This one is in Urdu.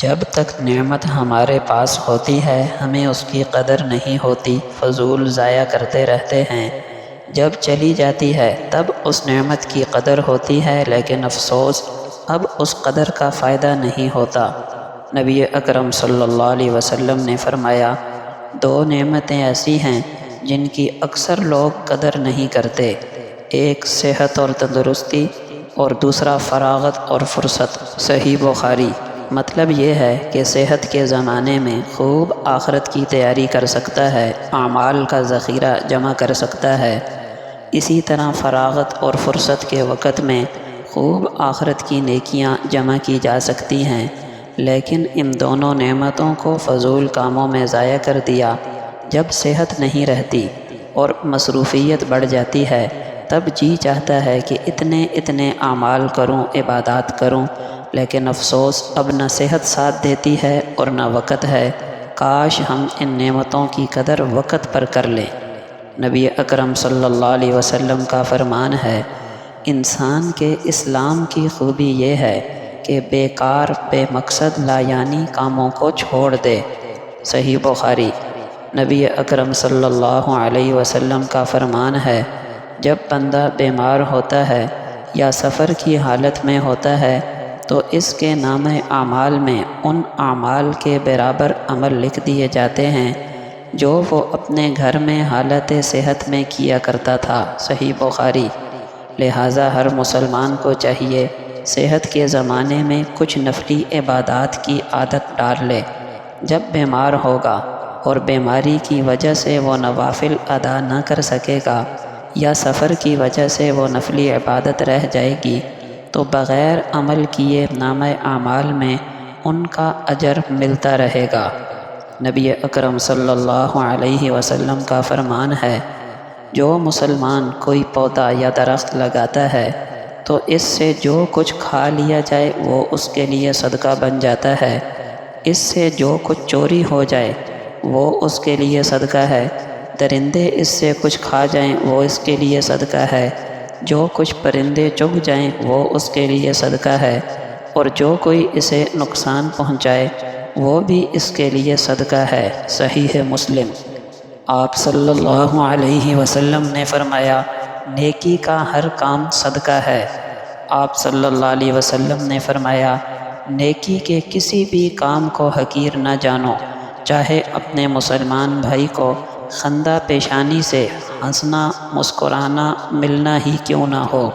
جب تک نعمت ہمارے پاس ہوتی ہے ہمیں اس کی قدر نہیں ہوتی، فضول ضائع کرتے رہتے ہیں۔ جب چلی جاتی ہے تب اس نعمت کی قدر ہوتی ہے، لیکن افسوس اب اس قدر کا فائدہ نہیں ہوتا۔ نبی اکرم صلی اللہ علیہ وسلم نے فرمایا، دو نعمتیں ایسی ہیں جن کی اکثر لوگ قدر نہیں کرتے، ایک صحت اور تندرستی اور دوسرا فراغت اور فرصت۔ صحیح بخاری۔ مطلب یہ ہے کہ صحت کے زمانے میں خوب آخرت کی تیاری کر سکتا ہے، اعمال کا ذخیرہ جمع کر سکتا ہے، اسی طرح فراغت اور فرصت کے وقت میں خوب آخرت کی نیکیاں جمع کی جا سکتی ہیں۔ لیکن ان دونوں نعمتوں کو فضول کاموں میں ضائع کر دیا۔ جب صحت نہیں رہتی اور مصروفیت بڑھ جاتی ہے تب جی چاہتا ہے کہ اتنے اعمال کروں، عبادات کروں، لیکن افسوس اب نہ صحت ساتھ دیتی ہے اور نہ وقت ہے۔ کاش ہم ان نعمتوں کی قدر وقت پر کر لیں۔ نبی اکرم صلی اللہ علیہ وسلم کا فرمان ہے، انسان کے اسلام کی خوبی یہ ہے کہ بیکار بے مقصد لایعنی کاموں کو چھوڑ دے۔ صحیح بخاری۔ نبی اکرم صلی اللہ علیہ وسلم کا فرمان ہے، جب بندہ بیمار ہوتا ہے یا سفر کی حالت میں ہوتا ہے تو اس کے نامہ اعمال میں ان اعمال کے برابر عمل لکھ دیے جاتے ہیں جو وہ اپنے گھر میں حالت صحت میں کیا کرتا تھا۔ صحیح بخاری۔ لہٰذا ہر مسلمان کو چاہیے صحت کے زمانے میں کچھ نفلی عبادات کی عادت ڈال لے۔ جب بیمار ہوگا اور بیماری کی وجہ سے وہ نوافل ادا نہ کر سکے گا یا سفر کی وجہ سے وہ نفلی عبادت رہ جائے گی تو بغیر عمل کیے نامہ اعمال میں ان کا اجر ملتا رہے گا۔ نبی اکرم صلی اللہ علیہ وسلم کا فرمان ہے، جو مسلمان کوئی پودا یا درخت لگاتا ہے تو اس سے جو کچھ کھا لیا جائے وہ اس کے لیے صدقہ بن جاتا ہے، اس سے جو کچھ چوری ہو جائے وہ اس کے لیے صدقہ ہے، درندے اس سے کچھ کھا جائیں وہ اس کے لیے صدقہ ہے، جو کچھ پرندے چگ جائیں وہ اس کے لیے صدقہ ہے، اور جو کوئی اسے نقصان پہنچائے وہ بھی اس کے لیے صدقہ ہے۔ صحیح مسلم۔ آپ صلی اللہ علیہ وسلم نے فرمایا، نیکی کا ہر کام صدقہ ہے۔ آپ صلی اللہ علیہ وسلم نے فرمایا، نیکی کے کسی بھی کام کو حقیر نہ جانو، چاہے اپنے مسلمان بھائی کو خندہ پیشانی سے ہنسنا مسکرانا ملنا ہی کیوں نہ ہو۔